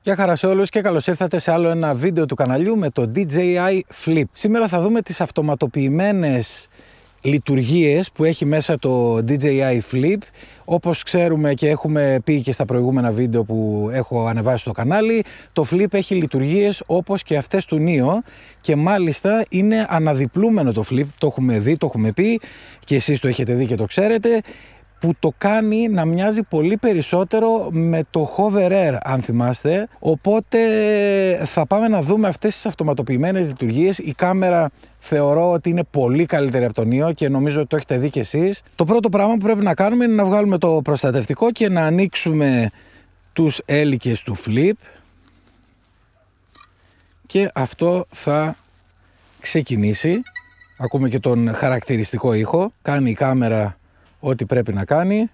Γεια χαρά σε όλους και καλώς ήρθατε σε άλλο ένα βίντεο του καναλιού με το DJI Flip. Σήμερα θα δούμε τις αυτοματοποιημένες λειτουργίες που έχει μέσα το DJI Flip. Όπως ξέρουμε και έχουμε πει και στα προηγούμενα βίντεο που έχω ανεβάσει στο κανάλι, το Flip έχει λειτουργίες όπως και αυτές του Neo και μάλιστα είναι αναδιπλούμενο το Flip, το έχουμε δει, το έχουμε πει και εσείς το έχετε δει και το ξέρετε, που το κάνει να μοιάζει πολύ περισσότερο με το Hover Air, αν θυμάστε. Οπότε θα πάμε να δούμε αυτές τις αυτοματοποιημένες λειτουργίες. Η κάμερα θεωρώ ότι είναι πολύ καλύτερη από το Neo και νομίζω ότι το έχετε δει κι εσείς. Το πρώτο πράγμα που πρέπει να κάνουμε είναι να βγάλουμε το προστατευτικό και να ανοίξουμε τους έλικες του Flip. Και αυτό θα ξεκινήσει. Ακούμε και τον χαρακτηριστικό ήχο. Κάνει η κάμερα ό,τι πρέπει να κάνει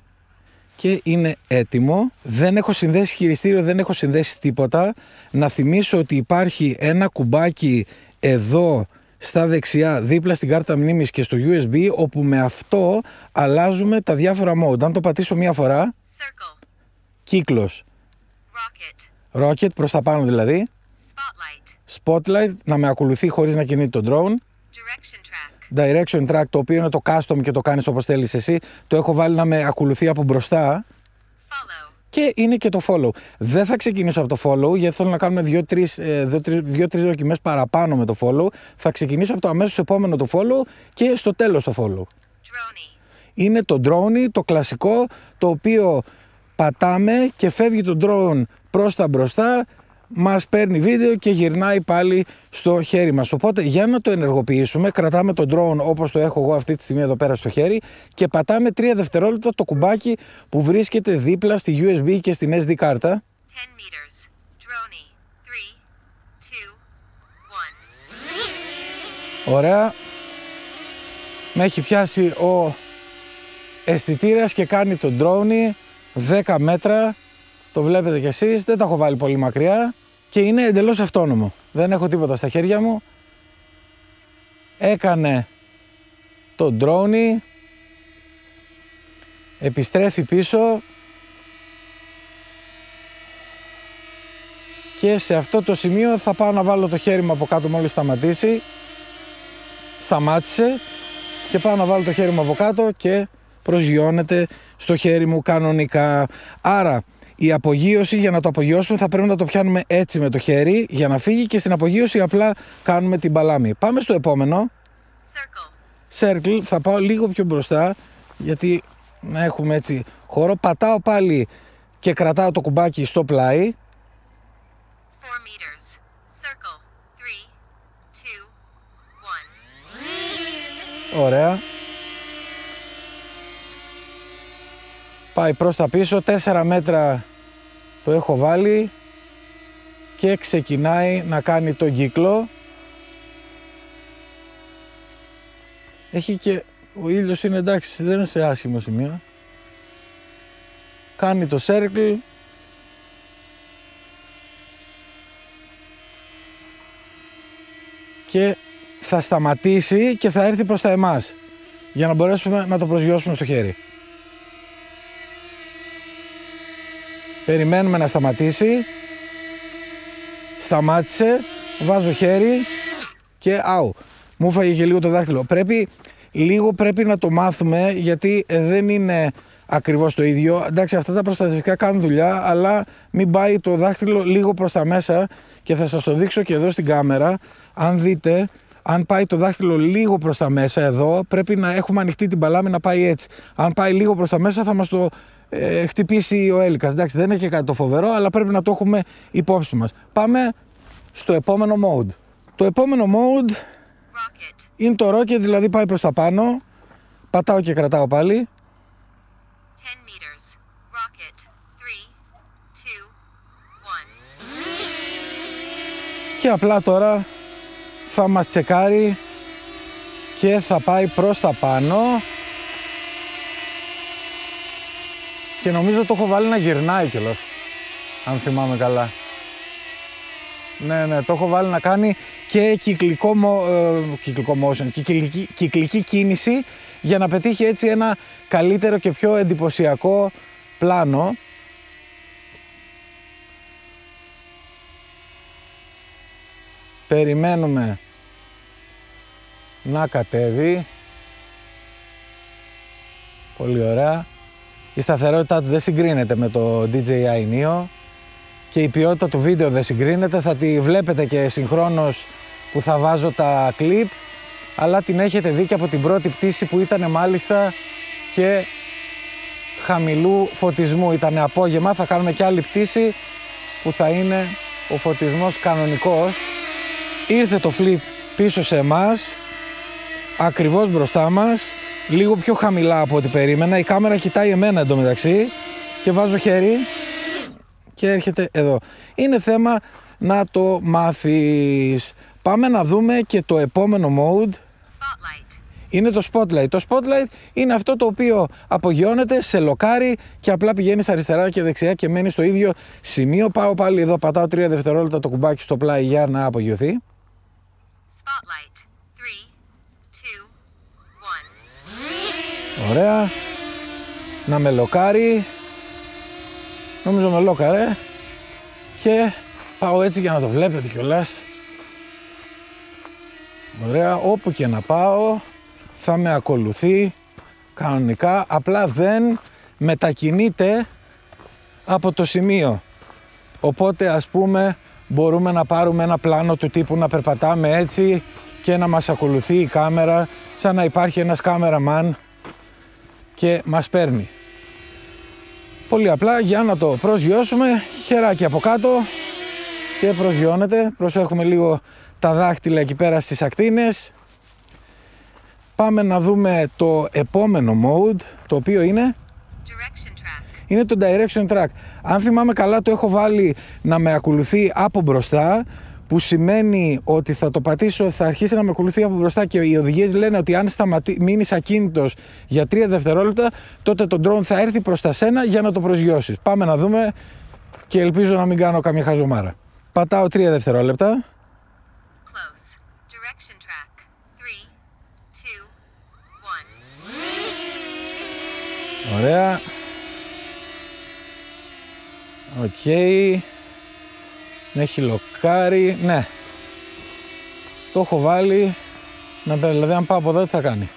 και είναι έτοιμο. Δεν έχω συνδέσει χειριστήριο, δεν έχω συνδέσει τίποτα. Να θυμίσω ότι υπάρχει ένα κουμπάκι εδώ στα δεξιά, δίπλα στην κάρτα μνήμης και στο USB, όπου με αυτό αλλάζουμε τα διάφορα mode. Αν το πατήσω μία φορά, Circle. Κύκλος, Rocket, προς τα πάνω δηλαδή, Spotlight, να με ακολουθεί χωρίς να κινείται το drone, Direction Track, το οποίο είναι το custom και το κάνεις όπως θέλεις εσύ. Το έχω βάλει να με ακολουθεί από μπροστά. Follow. Και είναι και το follow. Δεν θα ξεκινήσω από το follow, γιατί θέλω να κάνουμε 2-3 δοκιμές παραπάνω με το follow. Θα ξεκινήσω από το αμέσως επόμενο το follow και στο τέλος το follow. Droney. Είναι το drone, το κλασικό, το οποίο πατάμε και φεύγει το drone προς τα μπροστά, μας παίρνει βίντεο και γυρνάει πάλι στο χέρι μας. Οπότε για να το ενεργοποιήσουμε, κρατάμε το drone όπως το έχω εγώ αυτή τη στιγμή εδώ πέρα στο χέρι και πατάμε 3 δευτερόλεπτα το κουμπάκι που βρίσκεται δίπλα στη USB και στην SD κάρτα. 10 meters. Droney. 3, 2, 1. Ωραία. Με έχει πιάσει ο αισθητήρας και κάνει το drone 10 μέτρα. Το βλέπετε κι εσείς, δεν τα έχω βάλει πολύ μακριά και είναι εντελώς αυτόνομο. Δεν έχω τίποτα στα χέρια μου. Έκανε το drone, επιστρέφει πίσω και σε αυτό το σημείο θα πάω να βάλω το χέρι μου από κάτω μόλις σταματήσει. Σταμάτησε και πάω να βάλω το χέρι μου από κάτω και προσγειώνεται στο χέρι μου κανονικά. Άρα η απογείωση, για να το απογειώσουμε θα πρέπει να το πιάνουμε έτσι με το χέρι για να φύγει και στην απογείωση απλά κάνουμε την παλάμη. Πάμε στο επόμενο. Circle. Θα πάω λίγο πιο μπροστά γιατί έχουμε έτσι χώρο. Πατάω πάλι και κρατάω το κουμπάκι στο πλάι. 4 meters. Circle. 3, 2, 1. Ωραία. Πάει προς τα πίσω, 4 μέτρα το έχω βάλει και ξεκινάει να κάνει τον κύκλο. Έχει και ο ήλιος, είναι εντάξει, δεν είναι σε άσχημο σημείο. Κάνει το circle. Και θα σταματήσει και θα έρθει προς τα εμάς για να μπορέσουμε να το προσγειώσουμε στο χέρι. Περιμένουμε να σταματήσει. Σταμάτησε. Βάζω χέρι και άου. Μου φάγε και λίγο το δάχτυλο. Πρέπει να το μάθουμε γιατί δεν είναι ακριβώς το ίδιο. Εντάξει, αυτά τα προστατευτικά κάνουν δουλειά, αλλά μην πάει το δάχτυλο λίγο προς τα μέσα και θα σας το δείξω και εδώ στην κάμερα. Αν δείτε, αν πάει το δάχτυλο λίγο προς τα μέσα εδώ, πρέπει να έχουμε ανοιχτή την παλάμη να πάει έτσι. Αν πάει λίγο προς τα μέσα θα μας το χτυπήσει ο έλικας. Εντάξει, δεν έχει κάτι το φοβερό, αλλά πρέπει να το έχουμε υπόψη μας. Πάμε στο επόμενο mode. Το επόμενο mode Rocket. Είναι το rocket, δηλαδή πάει προς τα πάνω. Πατάω και κρατάω πάλι. 10 meters. Rocket. 3, 2, 1. Και απλά τώρα θα μας τσεκάρει και θα πάει προς τα πάνω. Και νομίζω το έχω βάλει να γυρνάει κιόλας, αν θυμάμαι καλά. Ναι, το έχω βάλει να κάνει και κυκλικό motion, κυκλική κίνηση για να πετύχει έτσι ένα καλύτερο και πιο εντυπωσιακό πλάνο. Περιμένουμε να κατέβει. Πολύ ωραία. Η σταθερότητά του δεν συγκρίνεται με το DJI Neo και η ποιότητα του βίντεο δεν συγκρίνεται. Θα τη βλέπετε και συγχρόνως που θα βάζω τα κλιπ, αλλά την έχετε δει και από την πρώτη πτήση που ήταν μάλιστα και χαμηλού φωτισμού. Ήταν απόγευμα, θα κάνουμε και άλλη πτήση που θα είναι ο φωτισμός κανονικός. Ήρθε το flip πίσω σε εμάς, ακριβώς μπροστά μας, λίγο πιο χαμηλά από ό,τι περίμενα. Η κάμερα κοιτάει εμένα εντωμεταξύ και βάζω χέρι και έρχεται εδώ. Είναι θέμα να το μάθεις. Πάμε να δούμε και το επόμενο mode. Spotlight. Είναι το Spotlight. Το Spotlight είναι αυτό το οποίο απογειώνεται, σε λοκάρει και απλά πηγαίνεις αριστερά και δεξιά και μένεις στο ίδιο σημείο. Πάω πάλι εδώ, πατάω 3 δευτερόλεπτα το κουμπάκι στο πλάι για να απογειωθεί. Spotlight. 3, 2, 1. Ωραία. Να με λοκάρει. Νομίζω με λόκαρε. Και πάω έτσι για να το βλέπετε κιόλας. Ωραία. Όπου και να πάω θα με ακολουθεί κανονικά. Απλά δεν μετακινείται από το σημείο. Οπότε ας πούμε μπορούμε να πάρουμε ένα πλάνο του τύπου να περπατάμε έτσι και να μας ακολουθεί η κάμερα σαν να υπάρχει ένας κάμεραμαν και μας παίρνει. Πολύ απλά για να το προσγειώσουμε, χεράκι από κάτω και προσγειώνεται. Προσέχουμε λίγο τα δάχτυλα εκεί πέρα στις ακτίνες. Πάμε να δούμε το επόμενο mode, το οποίο είναι Direction track. είναι το Direction Track. Αν θυμάμαι καλά το έχω βάλει να με ακολουθεί από μπροστά, που σημαίνει ότι θα το πατήσω, θα αρχίσει να με ακολουθεί από μπροστά και οι οδηγίες λένε ότι αν μείνεις ακίνητος για 3 δευτερόλεπτα, τότε το drone θα έρθει προς τα σένα για να το προσγειώσεις. Πάμε να δούμε και ελπίζω να μην κάνω καμία χαζομάρα. Πατάω 3 δευτερόλεπτα. Close. Direction track. 3, 2, 1. Ωραία. Οκ. Έχει λοκάρει. Ναι. Το έχω βάλει. Δηλαδή αν πάω από εδώ τι θα κάνει.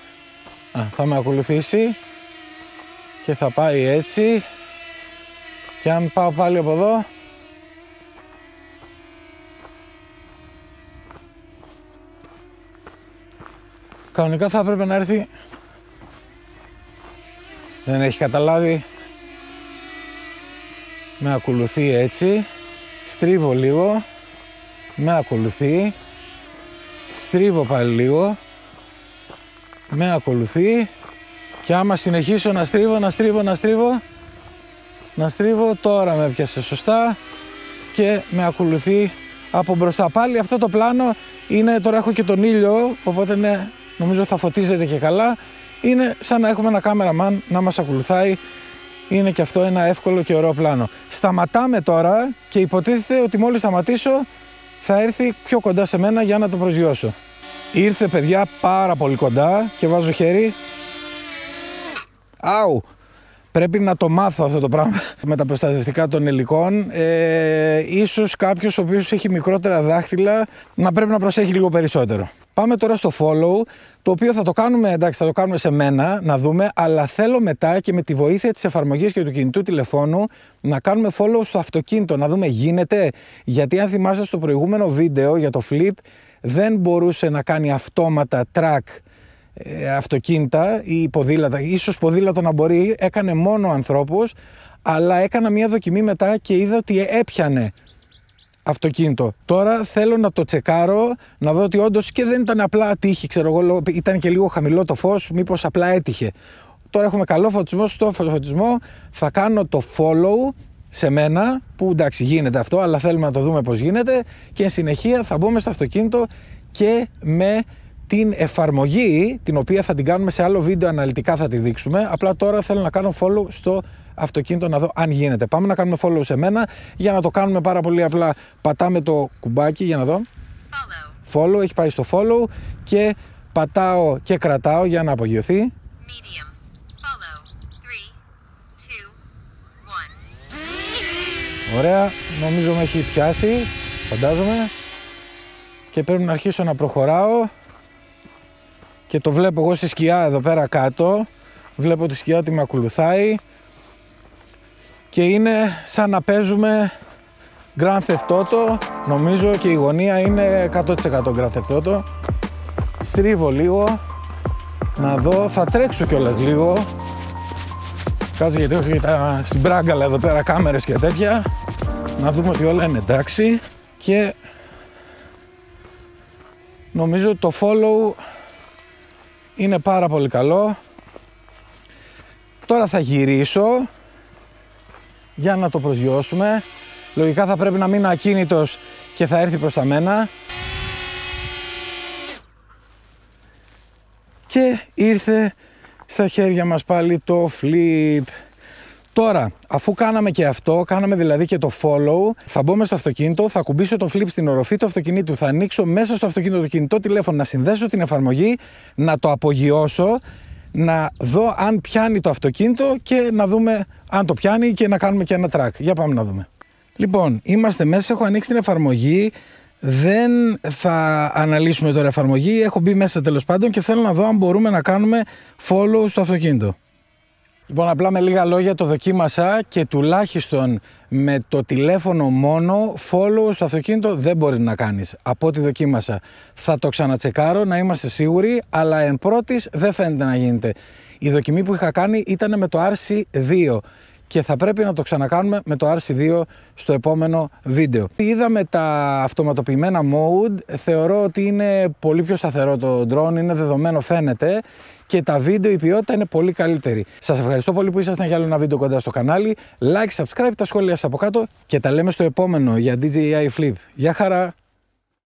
Θα με ακολουθήσει. Και θα πάει έτσι. Και αν πάω πάλι από εδώ. Κανονικά θα έπρεπε να έρθει. Δεν έχει καταλάβει. Με ακολουθεί έτσι. Στρίβω λίγο. Με ακολουθεί. Στρίβω πάλι λίγο. Με ακολουθεί. Και άμα συνεχίσω να στρίβω, τώρα με έπιασε σωστά και με ακολουθεί από μπροστά. Πάλι αυτό το πλάνο είναι, τώρα έχω και τον ήλιο, οπότε ναι, νομίζω θα φωτίζεται και καλά. Είναι σαν να έχουμε ένα κάμεραμαν να μας ακολουθάει. Είναι και αυτό ένα εύκολο και ωραίο πλάνο. Σταματάμε τώρα και υποτίθεται ότι μόλις σταματήσω θα έρθει πιο κοντά σε μένα για να το προσγειώσω. Ήρθε παιδιά πάρα πολύ κοντά και βάζω χέρι. Άου! Πρέπει να το μάθω αυτό το πράγμα με τα προστατευτικά των υλικών. Ίσως κάποιος ο οποίος έχει μικρότερα δάχτυλα να πρέπει να προσέχει λίγο περισσότερο. Πάμε τώρα στο follow, το οποίο θα το κάνουμε, εντάξει, θα το κάνουμε σε μένα, να δούμε, αλλά θέλω μετά και με τη βοήθεια της εφαρμογής και του κινητού τηλεφώνου να κάνουμε follow στο αυτοκίνητο, να δούμε γίνεται. Γιατί αν θυμάστε στο προηγούμενο βίντεο για το flip, δεν μπορούσε να κάνει αυτόματα track αυτοκίνητα ή ποδήλατα, ίσως ποδήλατο να μπορεί, έκανε μόνο ανθρώπους, αλλά έκανα μια δοκιμή μετά και είδα ότι έπιανε αυτοκίνητο. Τώρα θέλω να το τσεκάρω, να δω ότι όντως και δεν ήταν απλά τύχη, ξέρω εγώ, ήταν και λίγο χαμηλό το φως, μήπως απλά έτυχε. Τώρα έχουμε καλό φωτισμό, στο φωτισμό θα κάνω το follow σε μένα, που εντάξει γίνεται αυτό, αλλά θέλουμε να το δούμε πώς γίνεται και εν συνεχεία θα μπούμε στο αυτοκίνητο και με την εφαρμογή, την οποία θα την κάνουμε σε άλλο βίντεο αναλυτικά θα τη δείξουμε. Απλά τώρα θέλω να κάνω follow στο αυτοκίνητο να δω αν γίνεται. Πάμε να κάνουμε follow σε μένα. Για να το κάνουμε πάρα πολύ απλά πατάμε το κουμπάκι για να δω. Follow, έχει πάει στο follow και πατάω και κρατάω για να απογειωθεί. Medium. Follow. 3, 2, 1. Ωραία, νομίζω με έχει πιάσει, φαντάζομαι. και πρέπει να αρχίσω να προχωράω και το βλέπω εγώ στη σκιά εδώ πέρα κάτω. Βλέπω τη σκιά ότι με ακολουθάει και είναι σαν να παίζουμε Grand Theft Auto. Νομίζω και η γωνία είναι 100% Grand Theft Auto. Στρίβω λίγο να δω, θα τρέξω κιόλας λίγο. Κάτσε γιατί έχω και τα συμπράγκαλα εδώ πέρα κάμερες και τέτοια. Να δούμε ότι όλα είναι εντάξει. Και νομίζω ότι το follow είναι πάρα πολύ καλό. Τώρα θα γυρίσω για να το προσγειώσουμε. Λογικά θα πρέπει να μείνω ακίνητος και θα έρθει προς τα μένα. Και ήρθε στα χέρια μας πάλι το flip. Τώρα, αφού κάναμε και αυτό, κάναμε δηλαδή και το follow, θα μπω μέσα στο αυτοκίνητο, θα κουμπίσω το flip στην οροφή του αυτοκινήτου, θα ανοίξω μέσα στο αυτοκίνητο το κινητό τηλέφωνο, να συνδέσω την εφαρμογή, να το απογειώσω, να δω αν πιάνει το αυτοκίνητο και να δούμε αν το πιάνει και να κάνουμε και ένα track. Για πάμε να δούμε. Λοιπόν, είμαστε μέσα, έχω ανοίξει την εφαρμογή, δεν θα αναλύσουμε τώρα εφαρμογή, έχω μπει μέσα τέλος πάντων και θέλω να δω αν μπορούμε να κάνουμε follow στο αυτοκίνητο. Λοιπόν, απλά με λίγα λόγια το δοκίμασα και τουλάχιστον με το τηλέφωνο μόνο follow στο αυτοκίνητο δεν μπορείς να κάνεις. Από ό,τι δοκίμασα. Θα το ξανατσεκάρω να είμαστε σίγουροι, αλλά εν πρώτης δεν φαίνεται να γίνεται. Η δοκιμή που είχα κάνει ήταν με το RC2 και θα πρέπει να το ξανακάνουμε με το RC2 στο επόμενο βίντεο. Είδαμε τα αυτοματοποιημένα mode, θεωρώ ότι είναι πολύ πιο σταθερό το drone, είναι δεδομένο φαίνεται και τα βίντεο, η ποιότητα είναι πολύ καλύτερη. Σας ευχαριστώ πολύ που ήσασταν για άλλο ένα βίντεο κοντά στο κανάλι. Like, subscribe, τα σχόλια σας από κάτω και τα λέμε στο επόμενο για DJI Flip. Γεια χαρά!